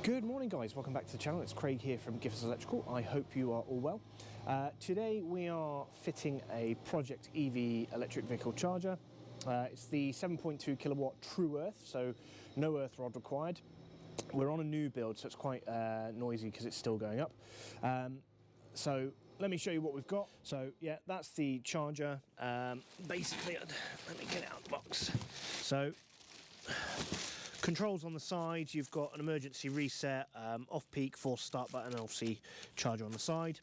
Good morning guys, welcome back to the channel. It's Craig here from Giffords Electrical. I hope you are all well. Today we are fitting a Project EV electric vehicle charger. It's the 7.2 kilowatt true earth, so no earth rod required. We're on a new build, so it's quite noisy because it's still going up. So let me show you what we've got. So yeah, that's the charger. Basically, let me get it out of the box. So controls on the side, you've got an emergency reset, off-peak, force start button, and obviously charger on the side.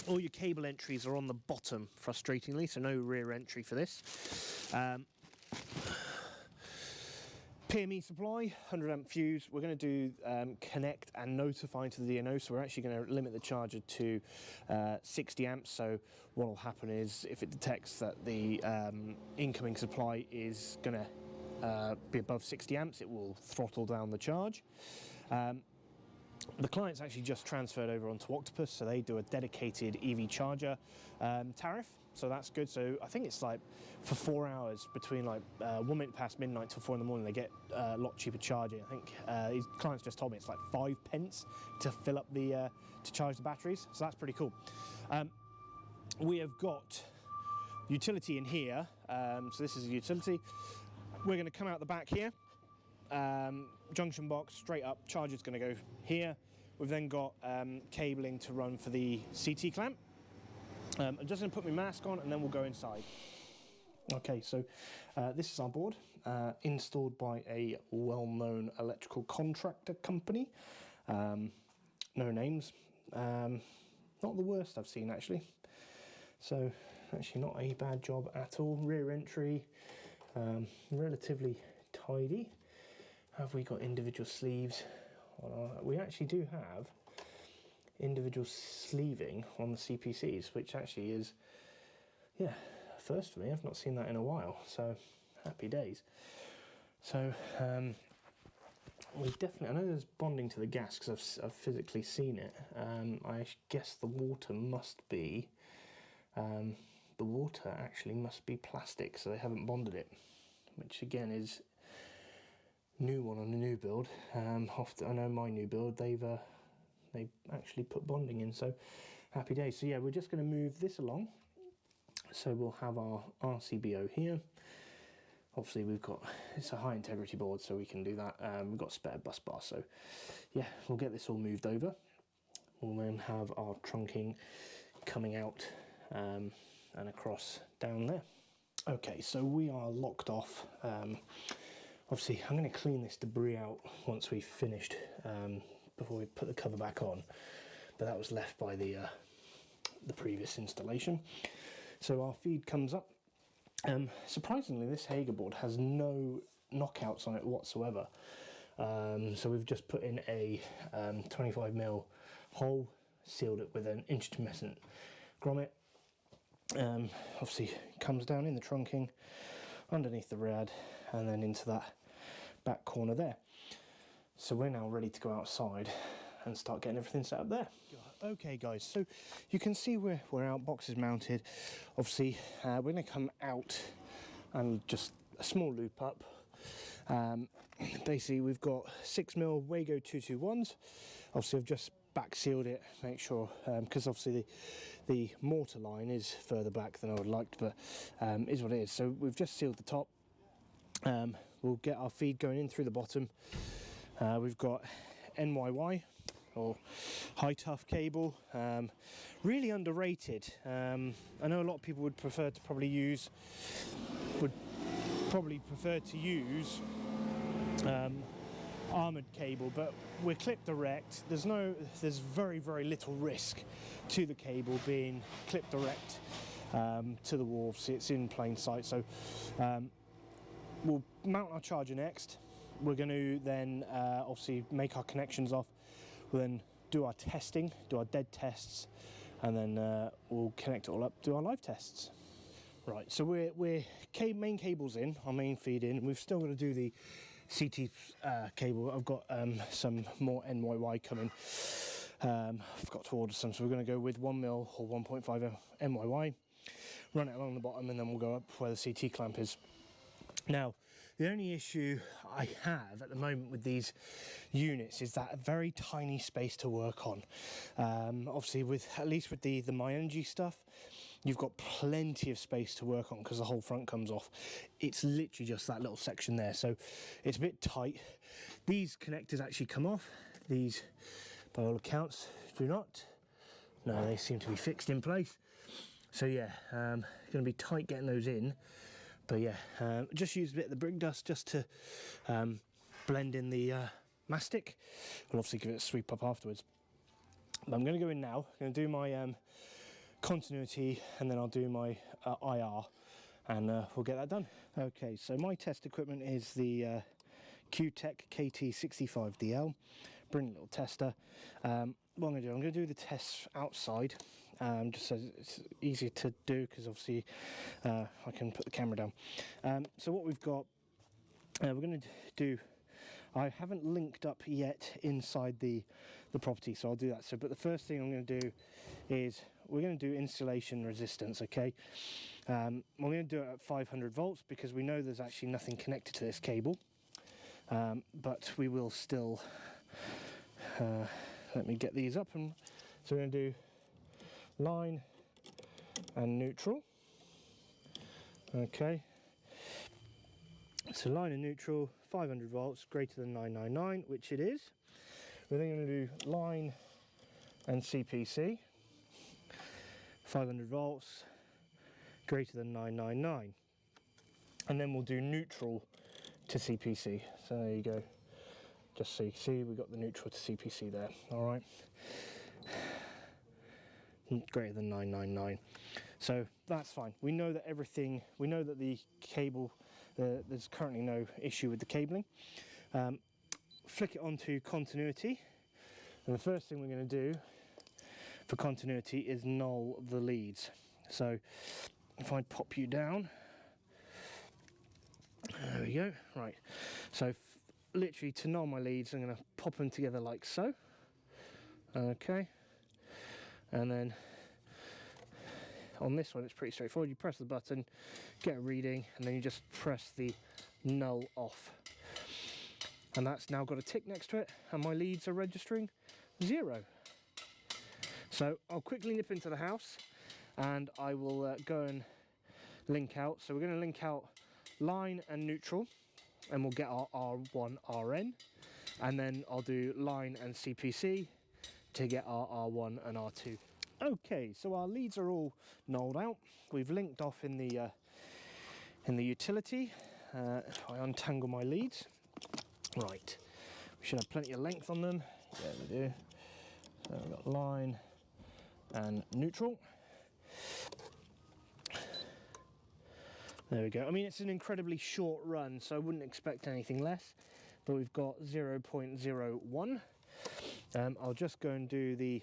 All your cable entries are on the bottom, frustratingly, so no rear entry for this. PME supply, 100 amp fuse. We're going to do connect and notify to the DNO, so we're actually going to limit the charger to 60 amps. So what will happen is if it detects that the incoming supply is going to be above 60 amps, it will throttle down the charge. The client's actually just transferred over onto Octopus, so they do a dedicated EV charger tariff, so that's good. So I think it's like for 4 hours between like 1 minute past midnight till 4 in the morning, they get a lot cheaper charging. I think these clients just told me it's like 5 pence to fill up the to charge the batteries, so that's pretty cool. We have got utility in here, so this is a utility. We're going to come out the back here, junction box straight up, charger's going to go here. We've then got cabling to run for the CT clamp. I'm just going to put my mask on and then we'll go inside. Okay, so this is our board, installed by a well-known electrical contractor company. No names, not the worst I've seen actually. So actually not a bad job at all. Rear entry, relatively tidy. Have we got individual sleeves? We actually do have individual sleeving on the CPCs, which actually is, yeah, first for me. I've not seen that in a while, so happy days. So we definitely, I know there's bonding to the gas because I've physically seen it. I guess the water must be the water actually must be plastic, so they haven't bonded it, which again is new one on a new build. I know my new build, they actually put bonding in, so happy days. So yeah, we're just going to move this along. So we'll have our RCBO here. Obviously we've got, it's a high integrity board, so we can do that. We've got spare bus bar, so yeah, we'll get this all moved over. We'll then have our trunking coming out and across down there. Okay, so we are locked off. Obviously I'm going to clean this debris out once we've finished, before we put the cover back on, but that was left by the previous installation. So our feed comes up. Surprisingly, this Hager board has no knockouts on it whatsoever. So we've just put in a 25mm hole, sealed it with an intumescent grommet. Obviously comes down in the trunking, underneath the rad, and then into that back corner there. So we're now ready to go outside and start getting everything set up there. Okay guys, so you can see we're out, boxes mounted. Obviously we're going to come out and just a small loop up. Basically we've got 6mm Wago 221s. Obviously I've just back sealed it, make sure, because obviously the mortar line is further back than I would like, but is what it is. So we've just sealed the top. We'll get our feed going in through the bottom. We've got NYY or high tough cable, really underrated. I know a lot of people would prefer to probably use armored cable, but we're clip direct. There's very little risk to the cable being clip direct to the wall. See, it's in plain sight. So we'll mount our charger next. We're going to then obviously make our connections off. We'll then do our testing, do our dead tests, and then we'll connect it all up, do our live tests. Right, so we're main cables in, our main feed in. We've still got to do the CT cable. I've got some more NYY coming. I forgot to order some, so we're going to go with 1mm or 1.5 NYY, run it along the bottom, and then we'll go up where the CT clamp is. Now, The only issue I have at the moment with these units is that a very tiny space to work on. Obviously, at least with the Myenergi stuff, you've got plenty of space to work on because the whole front comes off. It's literally just that little section there, so it's a bit tight. These connectors actually come off. These, by all accounts, do not. No, they seem to be fixed in place. So yeah, going to be tight getting those in. But yeah, just use a bit of the brick dust just to blend in the mastic. We'll obviously give it a sweep up afterwards. But I'm going to go in now. I'm going to do my continuity, and then I'll do my IR, and we'll get that done. Okay, so my test equipment is the Q-Tech KT65DL. Brilliant little tester. What I'm going to do the tests outside, just so it's easier to do, because obviously I can put the camera down. So what we've got, we're going to do, I haven't linked up yet inside the property, so I'll do that. But the first thing I'm going to do is we're going to do insulation resistance, okay? We're going to do it at 500 volts because we know there's actually nothing connected to this cable, but we will still, let me get these up. And so we're going to do line and neutral, okay? So line and neutral, 500 volts, greater than 999, which it is. We're then going to do line and CPC, 500 volts, greater than 999. And then we'll do neutral to CPC. So there you go. Just so you can see, we've got the neutral to CPC there, all right? Greater than 999. So that's fine. We know that everything, we know that the cable, there's currently no issue with the cabling. Flick it onto continuity. And the first thing we're going to do for continuity is null the leads. So if I pop you down, there we go. Right, so literally to null my leads, I'm going to pop them together like so. Okay, and then on this one it's pretty straightforward. You press the button, get a reading, and then you just press the null off, and that's now got a tick next to it, and my leads are registering 0. So I'll quickly nip into the house and I will go and link out. So we're going to link out line and neutral, and we'll get our R1 RN, and then I'll do line and CPC to get our R1 and R2. Okay, so our leads are all nulled out. We've linked off in the utility. If I untangle my leads, right, we should have plenty of length on them. Yeah, we do. So we've got line and neutral. There we go. I mean, it's an incredibly short run, so I wouldn't expect anything less, but we've got 0.01. I'll just go and do the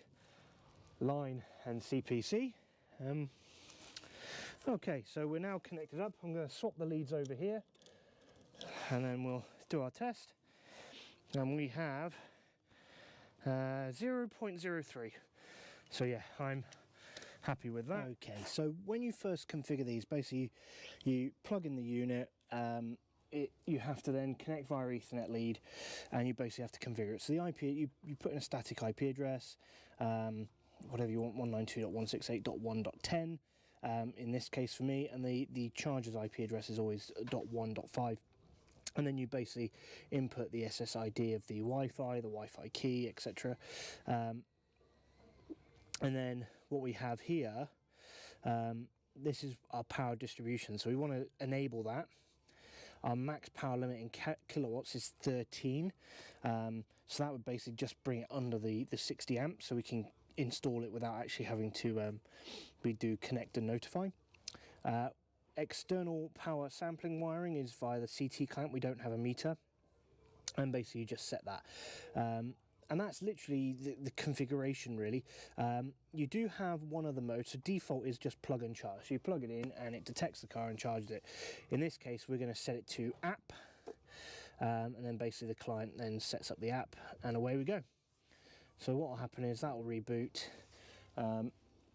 line and CPC. Okay, so we're now connected up. I'm going to swap the leads over here, and then we'll do our test. And we have 0.03. So yeah, I'm happy with that. Okay, so when you first configure these, basically you plug in the unit, you have to then connect via Ethernet lead, and you basically have to configure it. So the IP, you put in a static IP address, whatever you want, 192.168.1.10 in this case for me, and the charger's IP address is always .1.5. And then you basically input the SSID of the Wi-Fi, the Wi-Fi key, etc. And then what we have here, this is our power distribution. So we want to enable that. Our max power limit in kilowatts is 13. So that would basically just bring it under the 60 amps, so we can install it without actually having to we do connect and notify. External power sampling wiring is via the CT clamp. We don't have a meter, and basically you just set that. And that's literally the configuration, really. You do have one other mode, so default is just plug and charge. So you plug it in and it detects the car and charges it. In this case, we're going to set it to app, and then basically the client then sets up the app, and away we go. So what will happen is that will reboot.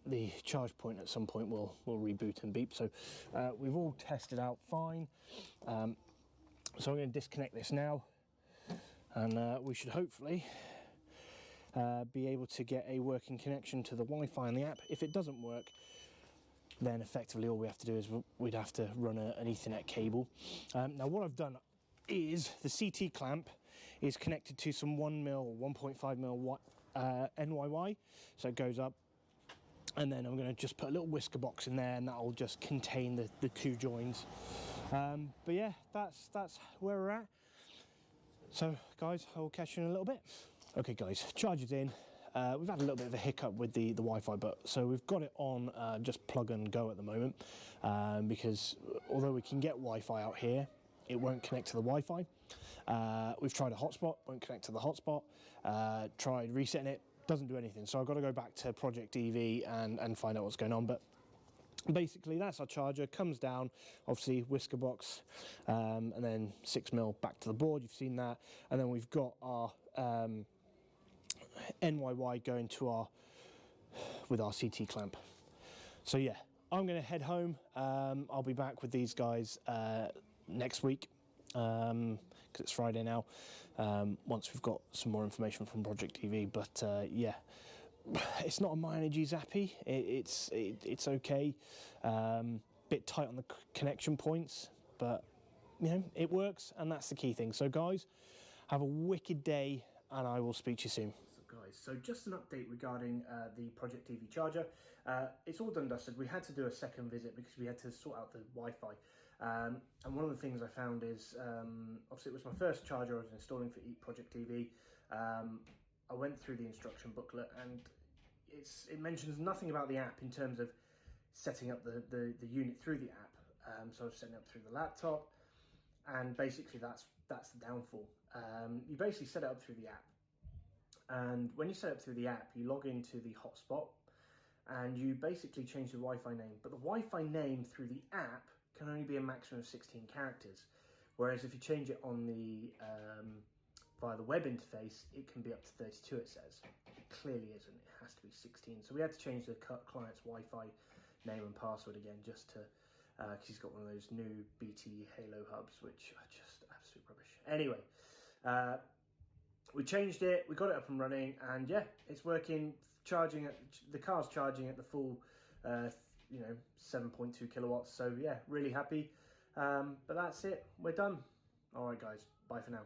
The charge point at some point will reboot and beep. So we've all tested out fine. So I'm going to disconnect this now, and we should hopefully be able to get a working connection to the Wi-Fi and the app. If it doesn't work, then effectively all we have to do is we'd have to run an Ethernet cable. Now what I've done is the CT clamp is connected to some 1mm, 1.5mm NYY, so it goes up, and then I'm going to just put a little whisker box in there, and that'll just contain the two joins. But yeah, that's where we're at. So guys, I will catch you in a little bit. Okay guys, charger's in. We've had a little bit of a hiccup with the Wi-Fi, but so we've got it on just plug and go at the moment, because although we can get Wi-Fi out here, it won't connect to the Wi-Fi. We've tried a hotspot, won't connect to the hotspot. Tried resetting it, doesn't do anything. So I've got to go back to Project EV and find out what's going on. But basically that's our charger, comes down, obviously whisker box, and then 6mm back to the board, you've seen that. And then we've got our NYY going to with our CT clamp. So yeah, I'm going to head home. I'll be back with these guys next week, because it's Friday now, once we've got some more information from Project EV. But yeah, it's not a Myenergi Zappi. It's okay. Bit tight on the connection points, but you know, it works, and that's the key thing. So guys, have a wicked day, and I will speak to you soon. Guys, so just an update regarding the Project EV charger. It's all done and dusted. We had to do a second visit because we had to sort out the Wi-Fi. And one of the things I found is, obviously it was my first charger I was installing for Project EV. I went through the instruction booklet, and it mentions nothing about the app in terms of setting up the unit through the app. So I was setting it up through the laptop, and basically that's the downfall. You basically set it up through the app. And when you set it up through the app, you log into the hotspot and you basically change the Wi-Fi name. But the Wi-Fi name through the app can only be a maximum of 16 characters. Whereas if you change it on the via the web interface, it can be up to 32, it says. It clearly isn't, it has to be 16. So we had to change the client's Wi-Fi name and password again, just to, because he's got one of those new BT Halo hubs, which are just absolute rubbish. Anyway, we changed it, we got it up and running, and yeah, it's working. The car's charging at the full, 7.2 kilowatts. So yeah, really happy. But that's it, we're done. All right, guys, bye for now.